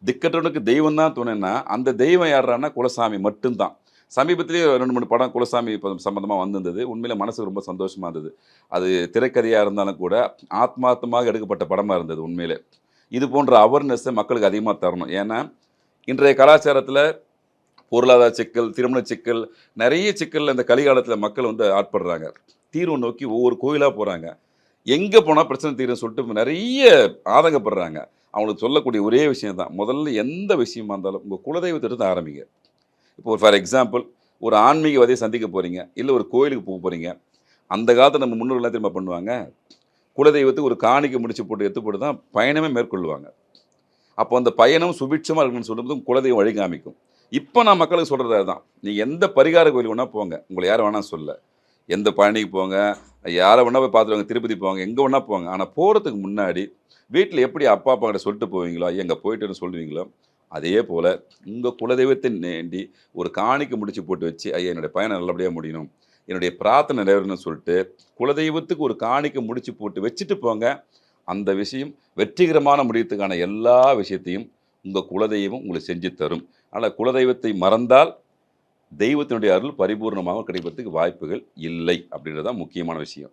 திக்கற்றவனுக்கு தெய்வம் தான் துணைன்னா, அந்த தெய்வம் யார்றான்னா குலசாமி மட்டும்தான். சமீபத்திலேயே 2, 3 படம் குலசாமி சம்மந்தமா வந்திருந்தது. உண்மையில மனசுக்கு ரொம்ப சந்தோஷமா இருந்தது. அது திரைக்கதையா இருந்தாலும் கூட, ஆத்மார்த்தமாக எடுக்கப்பட்ட படமா இருந்தது உண்மையிலே. இது போன்ற அவேர்னஸ மக்களுக்கு அதிகமா தரணும். ஏன்னா, இன்றைய கலாச்சாரத்தில பொருளாதார சிக்கல், திருமண சிக்கல், நெறைய சிக்கல்ல இந்த கலிகாலத்தில மக்கள் வந்து ஆட்படுறாங்க. தீர்வு நோக்கி ஒவ்வொரு கோயிலா போறாங்க. எங்க போனா பிரச்சனை தீரும்னு சொல்லிட்டு நெறைய ஆதங்கப்படுறாங்க. அவங்களுக்கு சொல்லக்கூடிய ஒரே விஷயம் தான். முதல்ல எந்த விஷயமா இருந்தாலும் உங்க குலதெய்வத்திட்டருந்து ஆரம்பிங்க. இப்போ ஃபார் எக்ஸாம்பிள் ஒரு ஆன்மீகவாதிய சந்திக்க போறீங்க. இல்ல ஒரு கோயிலுக்கு போறீங்க. அந்த காலத்துல நம்ம முன்னோர்கள் என்ன தெரியுமா பண்ணுவாங்க? குலதெய்வத்துக்கு ஒரு காணிக்கை முடிச்சு போட்டு எடுத்து போட்டு தான் பயணமே மேற்கொள்ளுவாங்க. அப்போ அந்த பயணம் சுபிட்சமா இருக்கணும்னு சொல்லும்போது குலதெய்வம் வழி காமிக்கும். இப்ப நான் மக்களுக்கு சொல்றது அதுதான். நீங்க எந்த பரிகார கோயில் வேணா போங்க. உங்கள யாரும் வேணாம் சொல்லல. எந்த பழனிக்கு போங்க, யார வேணா போய் பார்த்துட்டு வாங்க. திருப்பதி போங்க, எங்க வேணா போங்க. ஆனா போறதுக்கு முன்னாடி வீட்ல எப்படி அப்பா, அம்மா கிட்ட சொல்லிட்டு போவீங்களோ, ஐயா இங்க போயிட்டேன்னு சொல்லுவீங்களோ, அதே போல உங்க குலதெய்வத்தை வேண்டி ஒரு காணிக்கை முடிச்சு போட்டு வச்சு, ஐயா என்னுடைய பயணம் நல்லபடியா முடியணும். என்னுடைய பிரார்த்தனை நிறைவேறணும்னு சொல்லிட்டு, குலதெய்வத்துக்கு ஒரு காணிக்கை முடிச்சு போட்டு வச்சுட்டு போங்க. அந்த விஷயம் வெற்றிகரமான முடியத்துக்கான எல்லா விஷயத்தையும் உங்க குலதெய்வம் உங்களுக்கு செஞ்சு தரும். ஆனா குலதெய்வத்தை மறந்தால் தெய்வத்தினுடைய அருள் பரிபூர்ணமாக கிடைப்பதற்கு வாய்ப்புகள் இல்லை அப்படின்றது தான் முக்கியமான விஷயம்.